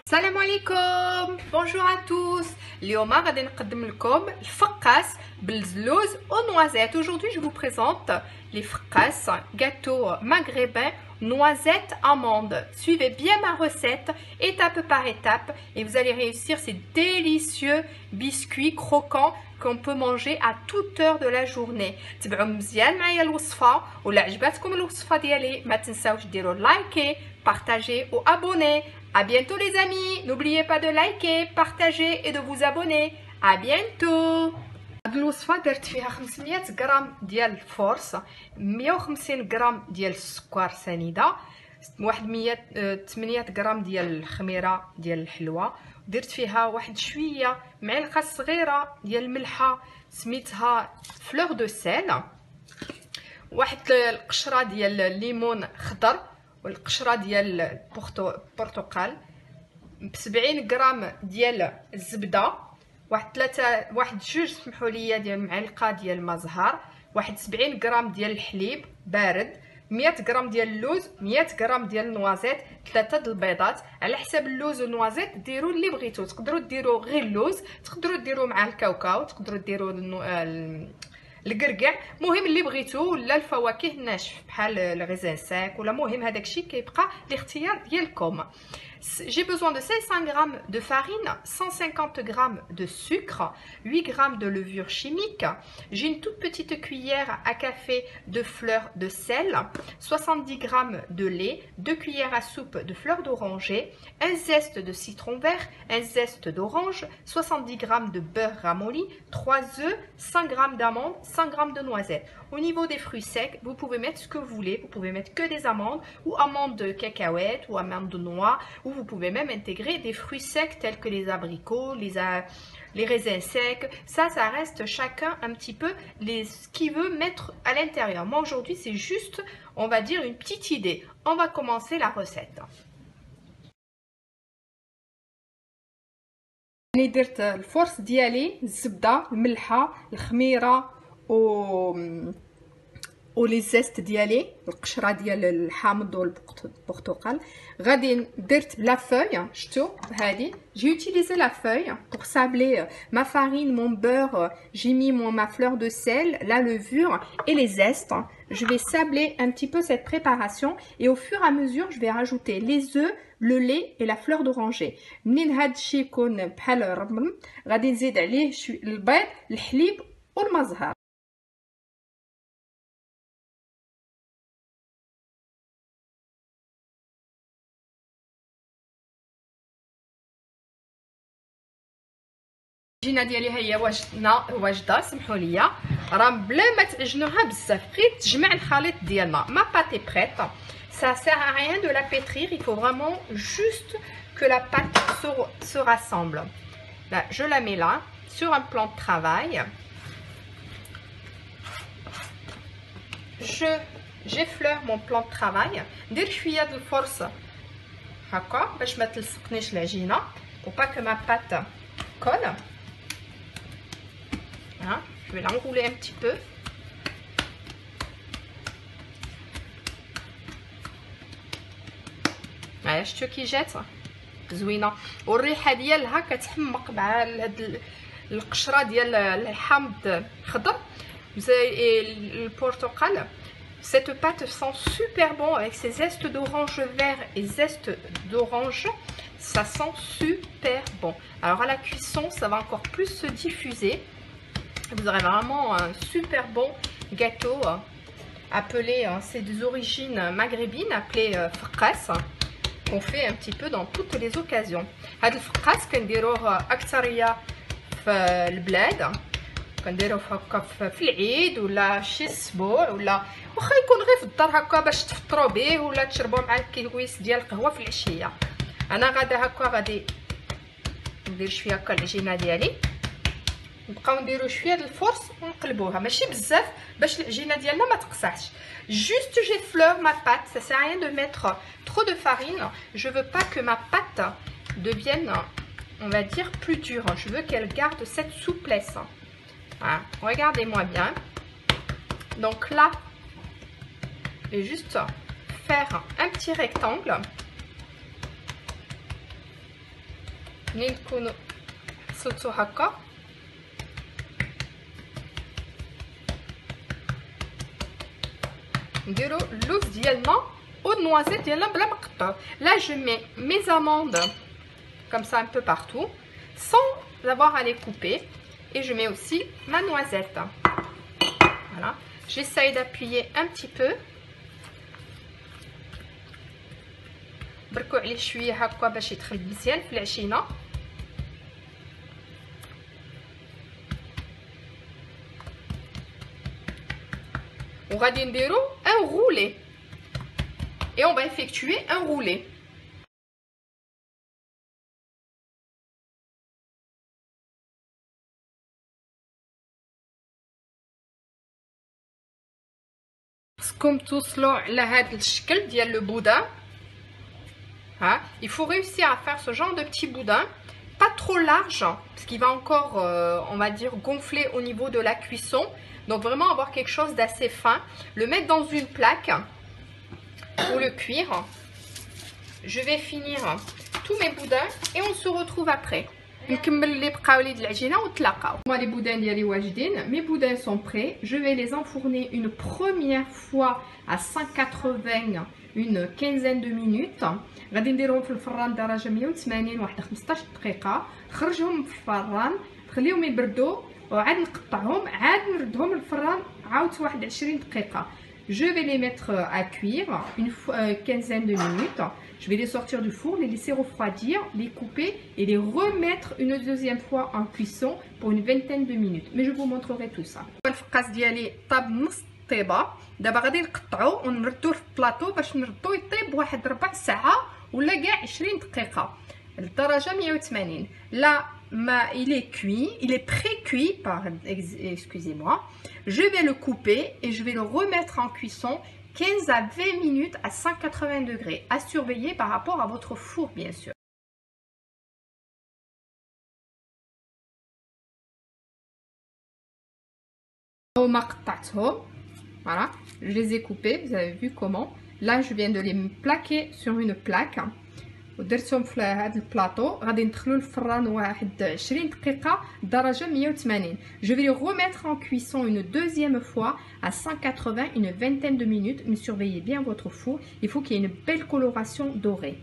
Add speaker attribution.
Speaker 1: السلام عليكم. بونجور ا توس. اليوم غادي نقدم لكم الفقاس باللوز او نوازيت. Aujourd'hui je vous présente les fracasses gâteau maghrébin noisette amande. Suivez bien ma recette étape par étape et vous allez réussir ces délicieux biscuits croquants qu'on peut manger à toute heure de la journée. تبعوا مزيان معايا الوصفه، ولا عجبتكم الوصفه ديالي ما تنساوش ديروا لايكي بارطاجي و ابوني. À bientôt les amis. N'oubliez pas de liker, partager et de vous abonner. À bientôt. هاد الوصفه درت فيها 500 غرام ديال الفورس، 150 غرام ديال السكر سنيده، 800 غرام ديال الخميره ديال الحلوه، درت فيها واحد شويه معلقه صغيره ديال الملحه سميتها فلور دو سيل، واحد القشره ديال الليمون خضر والقشره ديال البرتقال، ب 70 غرام ديال الزبده، واحد جوج سمحوا لي ديال معلقه ديال المزهر، واحد 70 غرام ديال الحليب بارد، 100 غرام ديال اللوز، 100 غرام ديال النوازيت، 3 د البيضات. على حساب اللوز والنوازيت ديروا اللي بغيتو، تقدروا ديروا غير اللوز، تقدروا ديروا مع الكاوكاو، تقدروا ديروا القرقع، مهم اللي بغيتو، ولا الفواكه الناشف بحال الغيزان ساك، ولا مهم هذاك الشيء كيبقى الاختيار ديالكم. J'ai besoin de 500 g de farine, 150 g de sucre, 8 g de levure chimique. J'ai une toute petite cuillère à café de fleur de sel, 70 g de lait, 2 cuillères à soupe de fleur d'oranger, un zeste de citron vert, un zeste d'orange, 70 g de beurre ramolli, 3 œufs, 100 g d'amandes, 100 g de noisettes. Au niveau des fruits secs, vous pouvez mettre ce que vous voulez. Vous pouvez mettre que des amandes ou amandes de cacahuètes ou amandes de noix, ou vous pouvez même intégrer des fruits secs tels que les abricots, les raisins secs. Ça reste chacun un petit peu ce qu'il veut mettre à l'intérieur. Moi aujourd'hui c'est juste, on va dire, une petite idée. On va commencer la recette. أنا درت الفرص ديالي الزبده، الملحه، الخميره ولي زيست ديالي، القشره ديال الحامض والبرتقال. غادي درت لا فeuille، شفتوا هذه، j'ai utilisé la feuille pour sabler ma farine, mon beurre, j'ai mis ma fleur de sel, la levure et les zestes. Je vais sabler un petit peu cette préparation et au fur et à mesure je vais rajouter les œufs, le lait et la fleur d'oranger. منين هاد الشيء يكون بحال الرمل غادي نزيد عليه البيض، الحليب والمزهر. العجينه ديالي هي واجده، سمحوا لي، راه بلا ما تعجنوها بزاف، غير تجمع الخليط ديالنا. ما pâte est prête. Ça sert à rien de la pétrir, il faut vraiment juste que la pâte se rassemble. Là, je la mets là sur un plan de travail. J'effleure mon plan de travail. ندير شويه د الفرص هكا باش ما تلصقنيش العجينه، pour pas que ma pâte colle. Hein, je vais l'enrouler un petit peu. شفتوا كي جات زوينه، والريحه ديالها كتحمق مع هاد القشره ديال الحامض الخضر زي البرتقال. Cette pâte sent super bon avec ses zestes d'orange vert et zestes d'orange. Ça sent super bon. Alors à la cuisson, ça va encore plus se diffuser. Vous aurez vraiment un super bon gâteau appelé, c'est des origines maghrébines, appelé frkas, qu'on fait un petit peu dans toutes les occasions. هاد الفقاس كنديروه اكثريه في البلاد، كنديروه هكا في العيد ولا شي اسبوع، ولا واخا يكون غير في الدار هكا باش تفطروا به ولا تشربوا مع الكيويس ديال القهوه في العشيه. انا غادا هكا غادي ندير شويه هكا العجينه ديالي، نبقاو نديرو شويه د الفرص ونقلبوها، ماشي بزاف باش العجينه ديالنا ما تقصعش. Juste j'effleure ma pâte, ça sert à rien de mettre trop de farine. Je veux pas que ma pâte devienne, on va dire, plus dure. Je veux qu'elle garde cette souplesse. Voilà. Regardez-moi bien. Donc là, je vais juste faire un petit rectangle منين تكونوا وصلتوا هكا نديرو اللوز ديالنا والنوازيت ديالنا بلا ما نقطعو. Là je mets mes amandes comme ça un peu partout sans avoir à les couper et je mets aussi ma noisette. Voilà, j'essaye d'appuyer un petit peu بركو عليه شويه هكا باش يدخل مزيان في العجينه. وغادي نديرو un roulé et on va effectuer un roulé. خصكم توصلوا على هذا الشكل ديال لو بودان. Il faut réussir à faire ce genre de petit boudin, pas trop large, parce qu'il va encore, on va dire, gonfler au niveau de la cuisson. Donc vraiment avoir quelque chose d'assez fin. Le mettre dans une plaque pour le cuire. Je vais finir tous mes boudins et on se retrouve après. نكمل اللي بقاو لي د العجينه ونتلاقاو. هما لي بودان ديالي واجدين. Mes boudins sont prêts. Je vais les enfourner une première fois à 180 une quinzaine de minutes. غادي نديرهم في الفران درجه 180 واحد 15 دقيقه. نخرجهم في الفران نخليهم يبردوا وعاد نقطعهم عاد نردهم للفران عاود واحد 20 دقيقه. Je vais les mettre à cuire une quinzaine de minutes. Je vais les sortir du four, les laisser refroidir, les couper et les remettre une deuxième fois en cuisson pour une vingtaine de minutes. Mais je vous montrerai tout ça. الفقاس ديالي طاب نص الطيبه. دابا غادي نقطعو ونردوه في البلاطو باش نردوه يطيب واحد ربع ساعه ولا كاع 20 دقيقه لدرجه 180. Là, il est cuit, il est pré-cuit, excusez-moi. Je vais le couper et je vais le remettre en cuisson 15 à 20 minutes à 180 degrés, à surveiller par rapport à votre four bien sûr. Voilà, je les ai coupés, vous avez vu comment. Là, je viens de les plaquer sur une plaque. ودرتهم في هذا البلاطو غادي ندخلو الفران واحد 20 دقيقه درجه 180. Je vais les remettre en cuisson une deuxième fois à 180 une vingtaine de minutes, mais surveillez bien votre four, il faut qu'il y ait une belle coloration dorée.